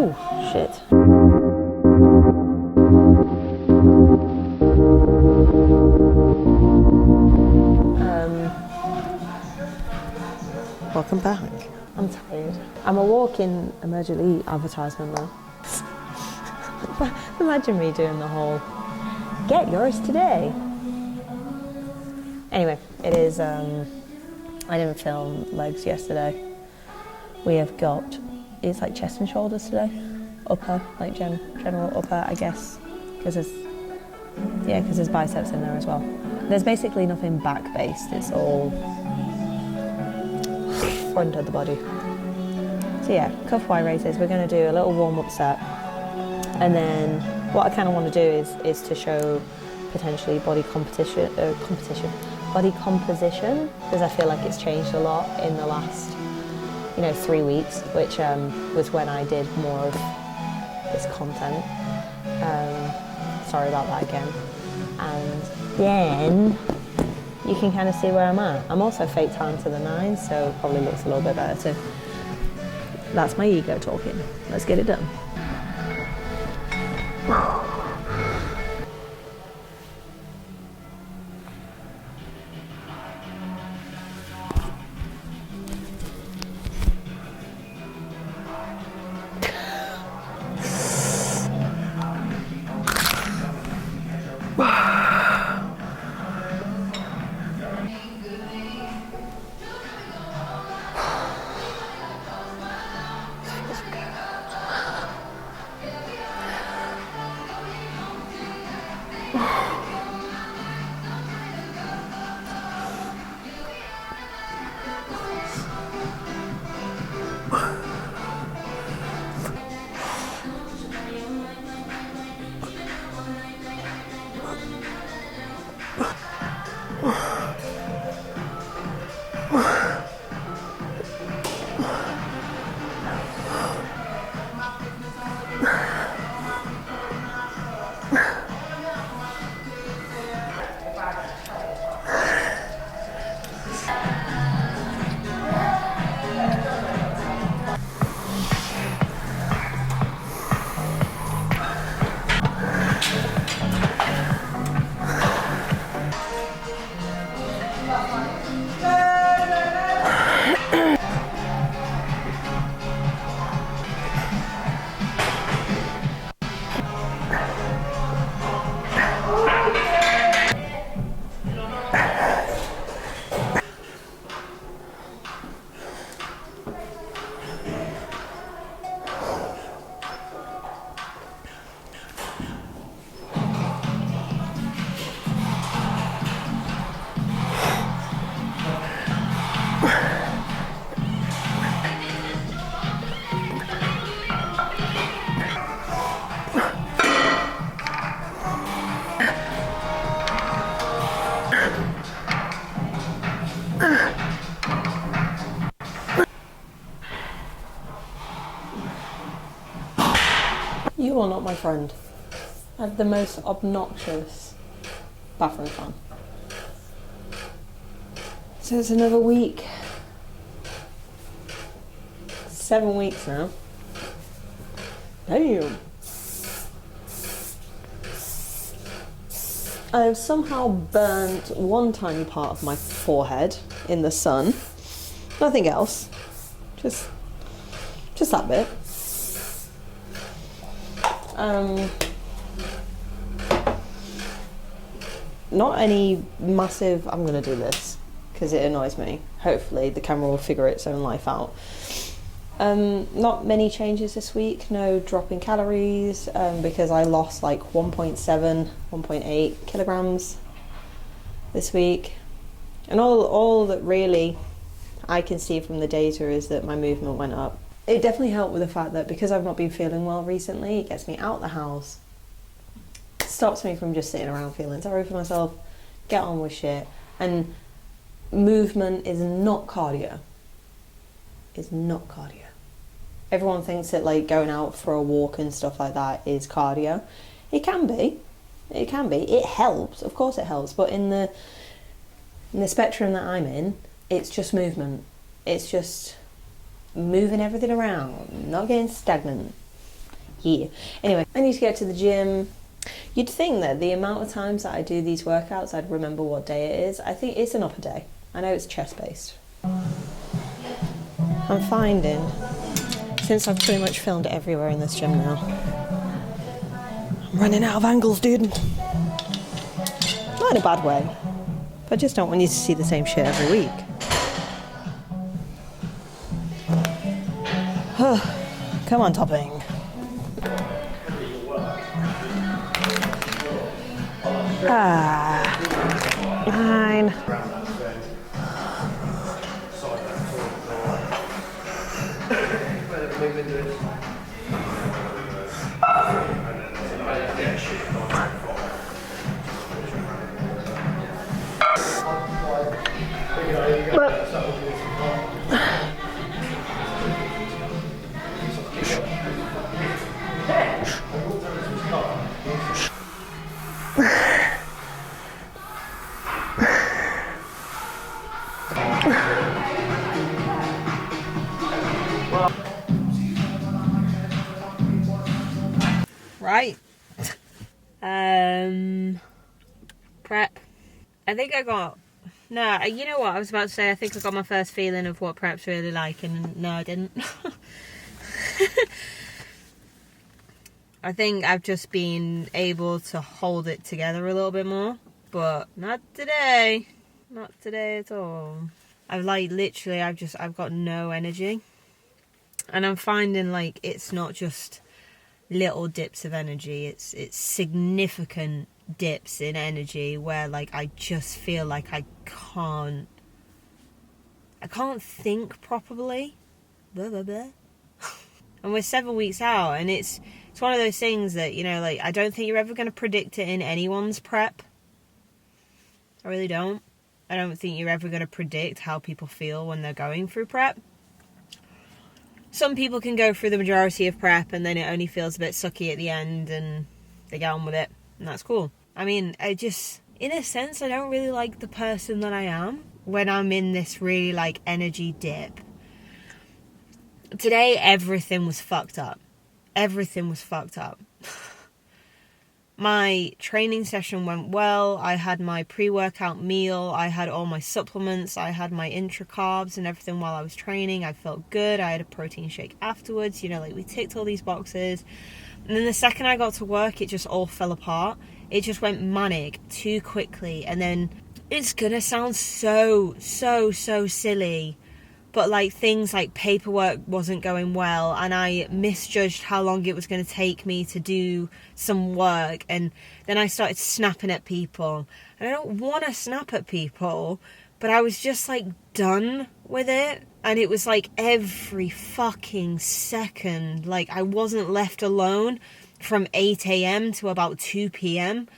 Oh, shit. Welcome back. I'm tired. I'm a walk-in Emergently advertisement though. Imagine me doing the whole, get yours today. Anyway, it is, I didn't film legs yesterday. We have got, it's like chest and shoulders today. Upper, like general upper, I guess. Because there's biceps in there as well. There's basically nothing back-based, it's all front of the body. So yeah, cuff Y raises. We're going to do a little warm-up set. And then what I kind of want to do is to show potentially body composition, because I feel like it's changed a lot in the last, 3 weeks, which was when I did more of this content. Sorry about that again. And then you can kind of see where I'm at. I'm also fake tan to the nines, so it probably looks a little bit better too. That's my ego talking. Let's get it done. You are not my friend. I have the most obnoxious bathroom fan. So it's another week. 7 weeks now. Damn. I have somehow burnt one tiny part of my forehead in the sun. Nothing else. Just that bit. Not any massive, I'm gonna do this because it annoys me. Hopefully the camera will figure its own life out. Not many changes this week, no drop in calories, because I lost like 1.7, 1.8 kilograms this week. And all that really I can see from the data is that my movement went up. It definitely helped with the fact that because I've not been feeling well recently, it gets me out the house. It stops me from just sitting around feeling sorry for myself, get on with shit. And movement is not cardio. It's not cardio. Everyone thinks that like going out for a walk and stuff like that is cardio. It can be. It can be. It helps. Of course it helps. But in the spectrum that I'm in, it's just movement. It's just moving everything around, not getting stagnant. Yeah. Anyway, I need to get to the gym. You'd think that the amount of times that I do these workouts, I'd remember what day it is. I think it's an upper day. I know it's chest-based. I'm finding, since I've pretty much filmed everywhere in this gym now, I'm running out of angles, dude. Not in a bad way. But I just don't want you to see the same shit every week. Come on, topping. Nine. Right. Prep. I think I got... No, you know what? I was about to say, I think I got my first feeling of what prep's really like, and no, I didn't. I think I've just been able to hold it together a little bit more, but not today. Not today at all. I've got no energy. And I'm finding like it's not just little dips of energy, it's significant dips in energy where like I just feel like I can't think properly. Blah, blah, blah. And we're 7 weeks out, and it's one of those things that, you know, like, I don't think you're ever going to predict it in anyone's prep. I really don't. I don't think you're ever going to predict how people feel when they're going through prep. Some people can go through the majority of prep and then it only feels a bit sucky at the end and they get on with it, and that's cool. I mean, in a sense, I don't really like the person that I am when I'm in this really, like, energy dip. Today, everything was fucked up. Everything was fucked up. My training session went well. I had my pre-workout meal. I had all my supplements. I had my intra-carbs and everything while I was training. I felt good. I had a protein shake afterwards. You know, like, we ticked all these boxes. And then the second I got to work, it just all fell apart. It just went manic too quickly. And then it's gonna sound so silly, but like things like paperwork wasn't going well, and I misjudged how long it was going to take me to do some work, and then I started snapping at people. And I don't want to snap at people, but I was just like done with it. And it was like every fucking second, like I wasn't left alone from 8 a.m. to about 2 p.m.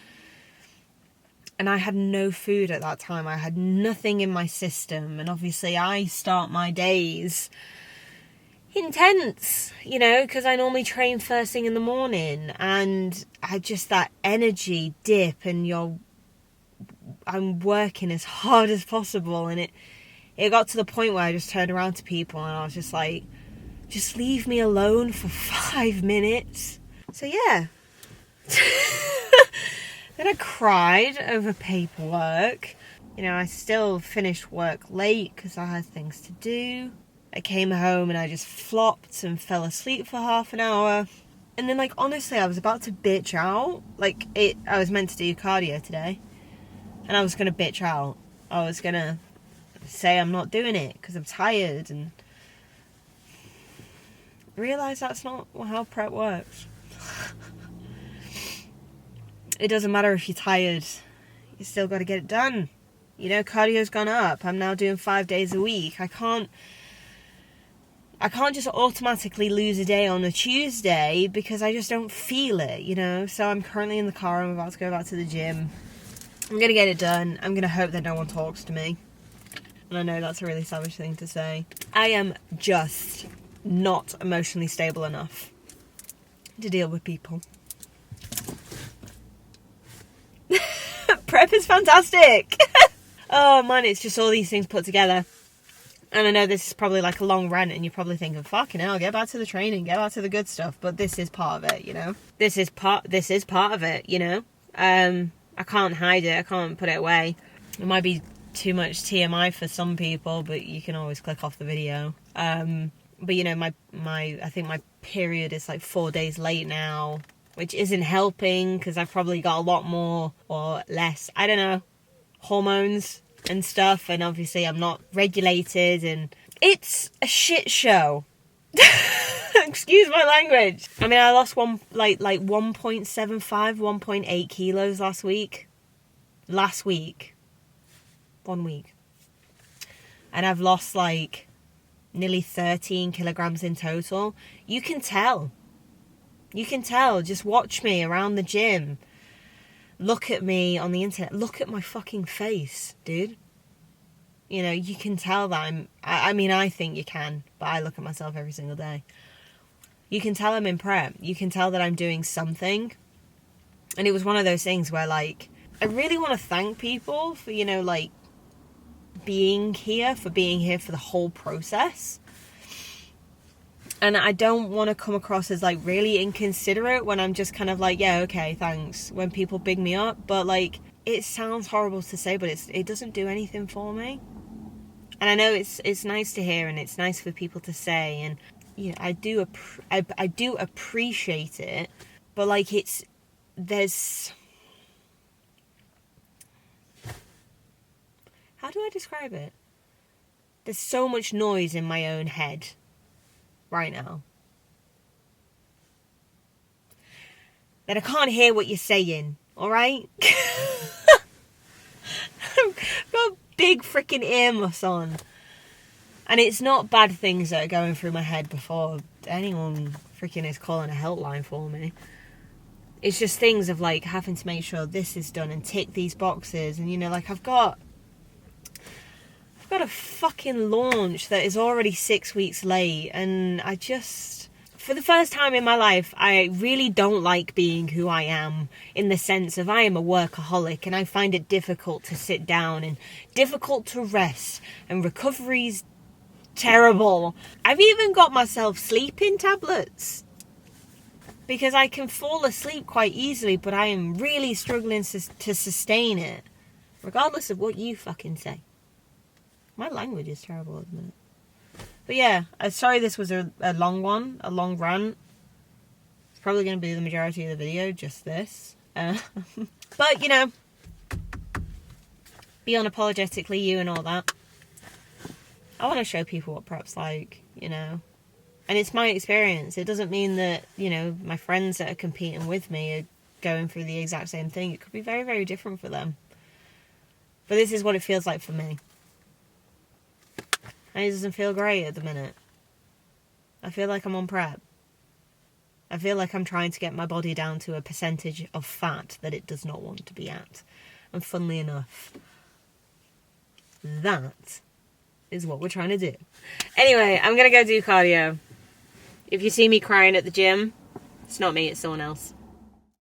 And I had no food at that time. I had nothing in my system. And obviously I start my days intense, you know, because I normally train first thing in the morning. And I just, that energy dip, and I'm working as hard as possible. And it got to the point where I just turned around to people and I was just like, just leave me alone for 5 minutes. So yeah. Then I cried over paperwork. You know, I still finished work late because I had things to do. I came home and I just flopped and fell asleep for half an hour. And then, like, honestly, I was about to bitch out. Like, I was meant to do cardio today. And I was going to bitch out. I was going to say I'm not doing it because I'm tired. And realise that's not how prep works. It doesn't matter if you're tired. You still got to get it done. You know, cardio's gone up. I'm now doing 5 days a week. I can't just automatically lose a day on a Tuesday because I just don't feel it, you know. So I'm currently in the car. I'm about to go back to the gym. I'm going to get it done. I'm going to hope that no one talks to me. And I know that's a really savage thing to say. I am just not emotionally stable enough to deal with people. Prep is fantastic. Oh man, it's just all these things put together. And I know this is probably like a long rant and you're probably thinking, fucking hell, get back to the training, get back to the good stuff. But this is part of it, you know? This is part of it, you know? I can't hide it. I can't put it away. It might be too much TMI for some people, but you can always click off the video. But you know, I think my period is like 4 days late now, which isn't helping because I've probably got a lot more or less, I don't know, hormones and stuff, and obviously I'm not regulated, and it's a shit show. Excuse my language. I mean, I lost 1.75, 1.8 kilos last week. 1 week. And I've lost like nearly 13 kilograms in total. You can tell. Just watch me around the gym. Look at me on the internet. Look at my fucking face, dude. You know, you can tell that I mean, I think you can, but I look at myself every single day. You can tell I'm in prep. You can tell that I'm doing something. And it was one of those things where, like, I really want to thank people for, you know, like, being here for the whole process. And I don't want to come across as, like, really inconsiderate when I'm just kind of like, yeah, okay, thanks, when people big me up. But, like, it sounds horrible to say, but it doesn't do anything for me. And I know it's nice to hear, and it's nice for people to say, and you know, I do appreciate it, but like there's, how do I describe it? There's so much noise in my own head right now that I can't hear what you're saying, alright? I've got big freaking earmuffs on. And it's not bad things that are going through my head before anyone freaking is calling a helpline for me. It's just things of like having to make sure this is done and tick these boxes. And you know, like I've got a fucking launch that is already 6 weeks late, and I just, for the first time in my life, I really don't like being who I am, in the sense of I am a workaholic and I find it difficult to sit down and difficult to rest, and recovery's terrible. I've even got myself sleeping tablets because I can fall asleep quite easily, but I am really struggling to sustain it, regardless of what you fucking say. My language is terrible at the minute. But yeah, sorry this was a long one, a long rant. It's probably going to be the majority of the video, just this. But, you know, be unapologetically you and all that. I want to show people what prep's like, you know. And it's my experience. It doesn't mean that, you know, my friends that are competing with me are going through the exact same thing. It could be very, very different for them. But this is what it feels like for me. And it doesn't feel great at the minute. I feel like I'm on prep. I feel like I'm trying to get my body down to a percentage of fat that it does not want to be at. And funnily enough, that is what we're trying to do. Anyway, I'm going to go do cardio. If you see me crying at the gym, it's not me, it's someone else.